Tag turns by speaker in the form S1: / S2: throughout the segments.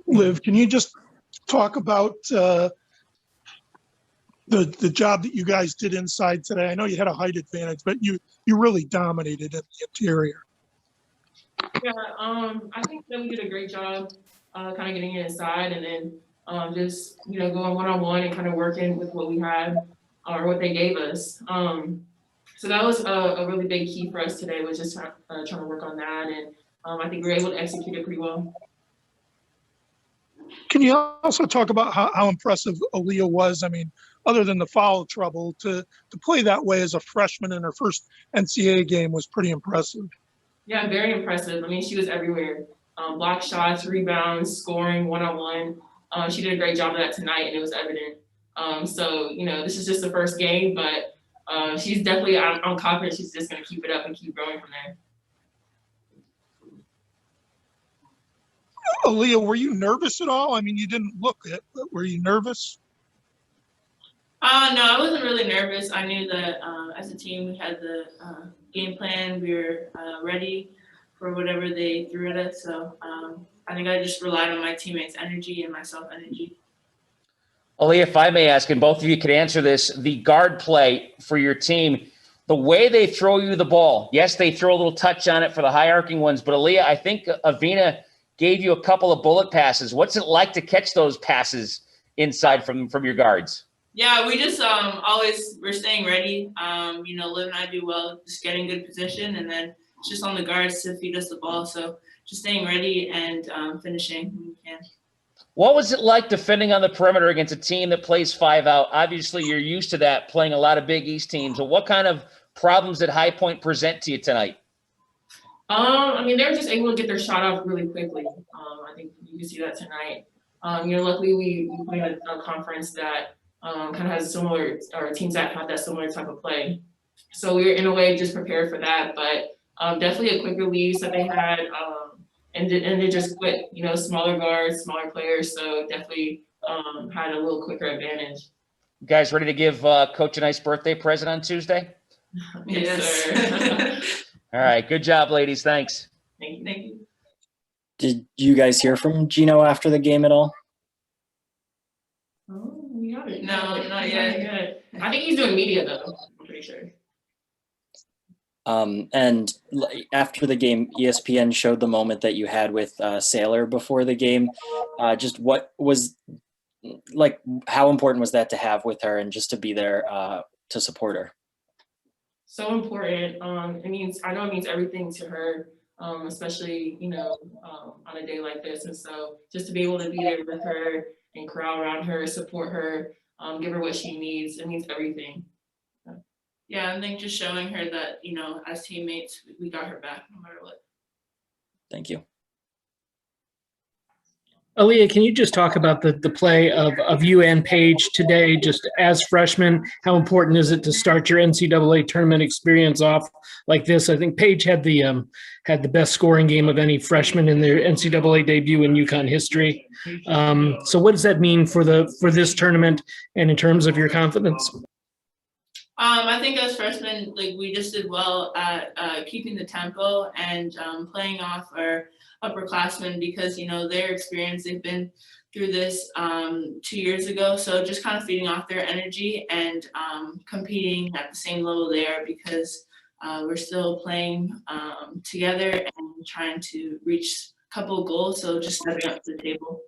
S1: Liv, can you just talk about the job that you guys did inside today? I know you had a height advantage, but you really dominated in the interior.
S2: Yeah, I think that we did a great job kind of getting inside and then just, going one-on-one and kind of working with what we had or what they gave us. So that was a really big key for us today, was just trying to work on that. And I think we were able to execute it pretty well.
S1: Can you also talk about how impressive Aaliyah was? I mean, other than the foul trouble, to play that way as a freshman in her first NCAA game was pretty impressive.
S2: Yeah, very impressive. I mean, she was everywhere. Block shots, rebounds, scoring, one-on-one. She did a great job of that tonight, and it was evident. So, this is just the first game, but she's definitely, I'm confident she's just going to keep it up and keep growing from there.
S1: Aaliyah, were you nervous at all? I mean, you didn't look it, but were you nervous?
S3: No, I wasn't really nervous. I knew that as a team, we had the game plan. We were ready for whatever they threw at us. So I think I just relied on my teammates' energy and my self-energy.
S4: Aaliyah, if I may ask, and both of you could answer this, the guard play for your team, the way they throw you the ball, yes, they throw a little touch on it for the high arcing ones, but Aaliyah, I think Avina gave you a couple of bullet passes. What's it like to catch those passes inside from your guards?
S3: Yeah, we just we're staying ready. Liv and I do well just getting good position, and then it's just on the guards to feed us the ball. So just staying ready and finishing when we can.
S4: What was it like defending on the perimeter against a team that plays 5 out? Obviously, you're used to that, playing a lot of Big East teams. So what kind of problems did High Point present to you tonight?
S2: I mean, they were just able to get their shot off really quickly. I think you can see that tonight. Luckily we play in a conference that kind of has similar, or teams that have that similar type of play. So we were in a way just prepared for that, but definitely a quick release that they had, and they just quit. Smaller guards, smaller players, so definitely had a little quicker advantage.
S4: You guys ready to give Coach a nice birthday present on Tuesday?
S2: Yes, sir.
S4: All right, good job, ladies. Thanks.
S2: Thank you.
S5: Did you guys hear from Gino after the game at all?
S2: Oh, we haven't.
S3: No, not yet.
S2: I think he's doing media though. I'm pretty sure.
S5: And after the game, ESPN showed the moment that you had with Saylor before the game. Just what was, how important was that to have with her and just to be there to support her?
S2: So important. I know it means everything to her, especially, on a day like this. And so just to be able to be there with her and crowd around her, support her, give her what she needs, it means everything.
S3: Yeah, I think just showing her that, as teammates, we got her back no matter what.
S5: Thank you.
S6: Aaliyah, can you just talk about the play of you and Paige today, just as freshmen? How important is it to start your NCAA tournament experience off like this? I think Paige had the best scoring game of any freshman in their NCAA debut in UConn history. So what does that mean for this tournament and in terms of your confidence?
S3: I think as freshmen, we just did well at keeping the tempo and playing off our upperclassmen because, their experience, they've been through this 2 years ago. So just kind of feeding off their energy and competing at the same level there because we're still playing together and trying to reach a couple of goals. So just stepping up to the table.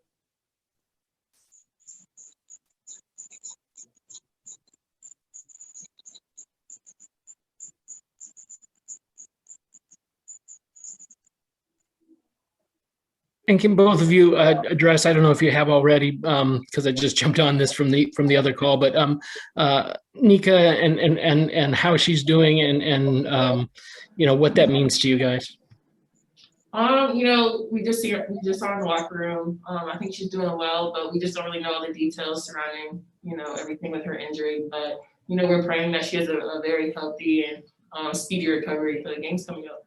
S6: And can both of you address, I don't know if you have already, because I just jumped on this from the other call, but Nika and how she's doing and what that means to you guys.
S2: We just saw her in the locker room. I think she's doing well, but we just don't really know all the details surrounding, everything with her injury. But, we're praying that she has a very healthy and speedy recovery for the games coming up.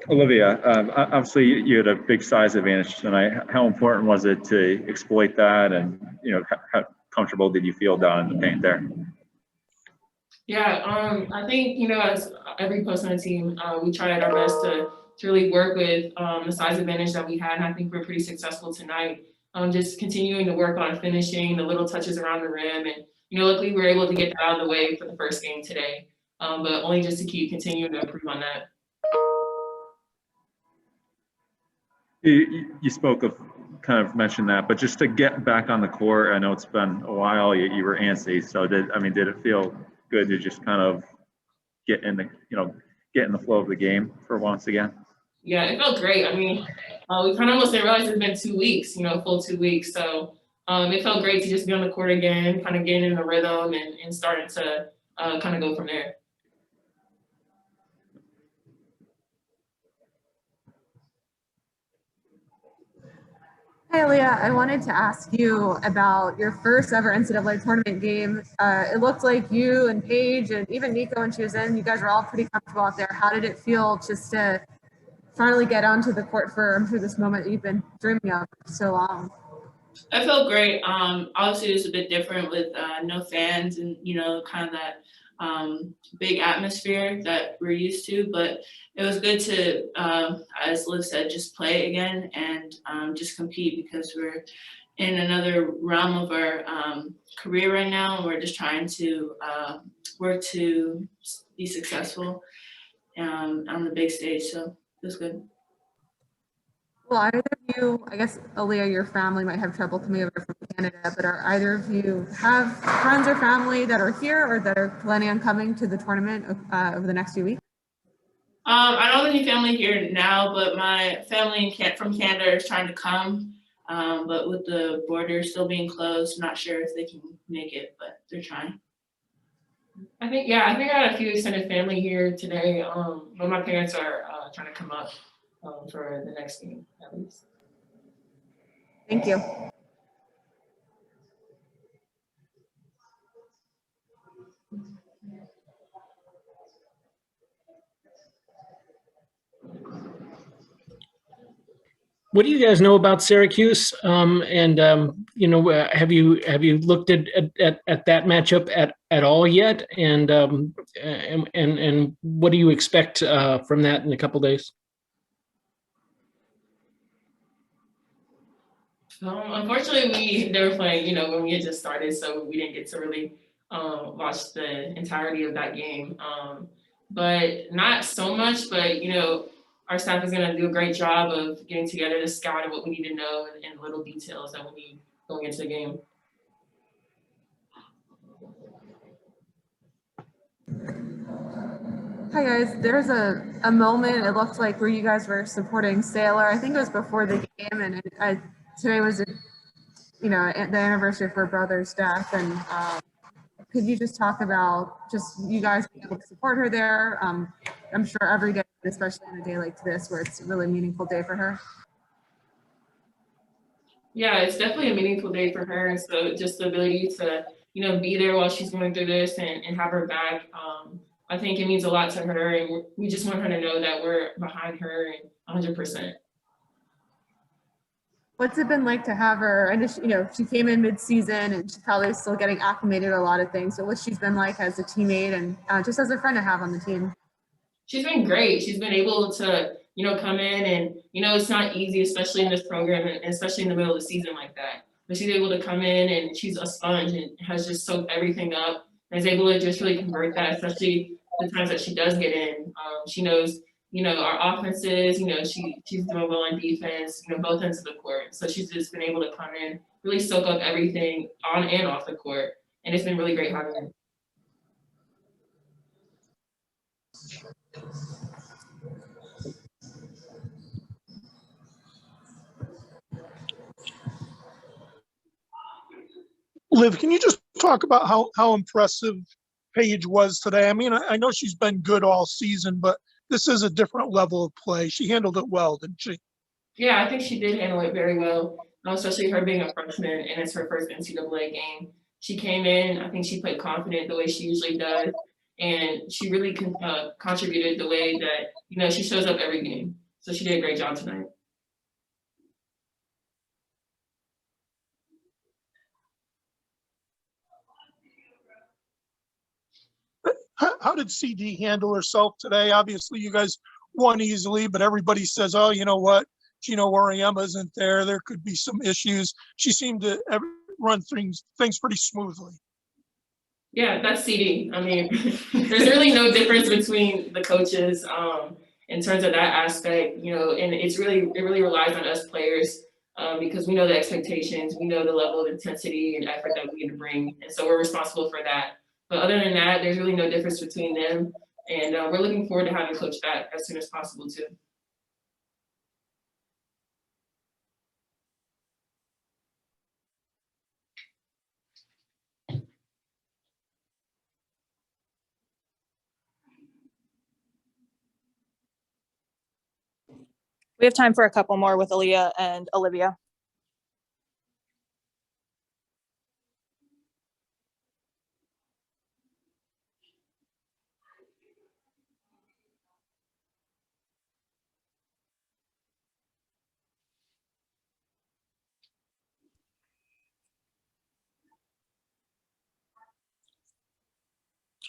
S7: Olivia, obviously you had a big size advantage tonight. How important was it to exploit that, and how comfortable did you feel down in the paint there?
S2: Yeah, I think, as every post on the team, we tried our best to really work with the size advantage that we had. And I think we're pretty successful tonight. Just continuing to work on finishing the little touches around the rim. And, luckily we were able to get that out of the way for the first game today. But only just to keep continuing to improve on that.
S7: You spoke of, kind of mentioned that, but just to get back on the court, I know it's been a while, you were antsy. So did it feel good to just kind of get in the flow of the game for once again?
S2: Yeah, it felt great. I mean, we kind of almost didn't realize it's been 2 weeks, full 2 weeks. So it felt great to just be on the court again, kind of getting in the rhythm and starting to kind of go from there.
S8: Hey, Aaliyah, I wanted to ask you about your first ever NCAA tournament game. It looked like you and Paige and even Nico when she was in, you guys were all pretty comfortable out there. How did it feel just to finally get onto the court for this moment that you've been dreaming of for so long?
S3: I felt great. Obviously, it was a bit different with no fans and, kind of that big atmosphere that we're used to. But it was good to, as Liv said, just play again and just compete because we're in another realm of our career right now. And we're just trying to work to be successful on the big stage. So it was good.
S8: Well, either of you, I guess, Aaliyah, your family might have trouble coming over from Canada, but are either of you have friends or family that are here or that are planning on coming to the tournament over the next few weeks?
S3: I don't have any family here now, but my family from Canada is trying to come. But with the border still being closed, not sure if they can make it, but they're trying.
S2: I think I had a few extended family here today, but my parents are trying to come up for the next game at least.
S8: Thank you.
S6: What do you guys know about Syracuse? Have you looked at that matchup at all yet? And what do you expect from that in a couple days?
S2: Unfortunately, they were playing, when we had just started, so we didn't get to really watch the entirety of that game. But not so much, but, our staff is going to do a great job of getting together to scout and what we need to know and little details that we need going into the game.
S8: Hi guys, there's a moment it looked like where you guys were supporting Sailor. I think it was before the game, and today was, the anniversary of her brother's death. And could you just talk about just you guys being able to support her there? I'm sure every day, especially on a day like this, where it's a really meaningful day for her.
S2: Yeah, it's definitely a meaningful day for her. And so just the ability to, be there while she's going through this and have her back. I think it means a lot to her, and we just want her to know that we're behind her and 100%.
S8: What's it been like to have her? And she came in mid-season, and she's probably still getting acclimated to a lot of things. So what's she's been like as a teammate and just as a friend to have on the team?
S2: She's been great. She's been able to, come in and, it's not easy, especially in this program and especially in the middle of the season like that. But she's able to come in and she's a sponge and has just soaked everything up and is able to just really convert that, especially the times that she does get in. She knows, our offenses, she's doing well on defense, both ends of the court. So she's just been able to come in, really soak up everything on and off the court. And it's been really great having her.
S1: Liv, can you just talk about how impressive Paige was today? I mean, I know she's been good all season, but this is a different level of play. She handled it well, didn't she?
S2: Yeah, I think she did handle it very well, especially her being a freshman and it's her first NCAA game. She came in, I think she played confident the way she usually does, and she really contributed the way that, she shows up every game. So she did a great job tonight.
S1: How did CD handle herself today? Obviously, you guys won easily, but everybody says, oh, you know what? Gino Oriema isn't there. There could be some issues. She seemed to run things pretty smoothly.
S2: Yeah, that's CD. I mean, there's really no difference between the coaches in terms of that aspect, you know, and it really relies on us players because we know the expectations, we know the level of intensity and effort that we need to bring, and so we're responsible for that. But other than that, there's really no difference between them, and we're looking forward to having Coach back as soon as possible too.
S9: We have time for a couple more with Aaliyah and Olivia.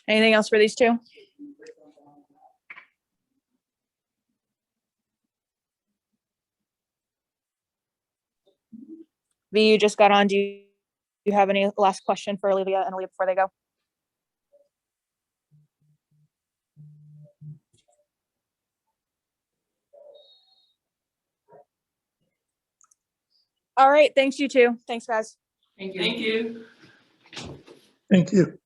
S9: Anything else for these two? V, you just got on. Do you have any last question for Olivia and Aaliyah before they go? All right. Thanks, you two. Thanks, guys.
S2: Thank you.
S3: Thank you.
S1: Thank you.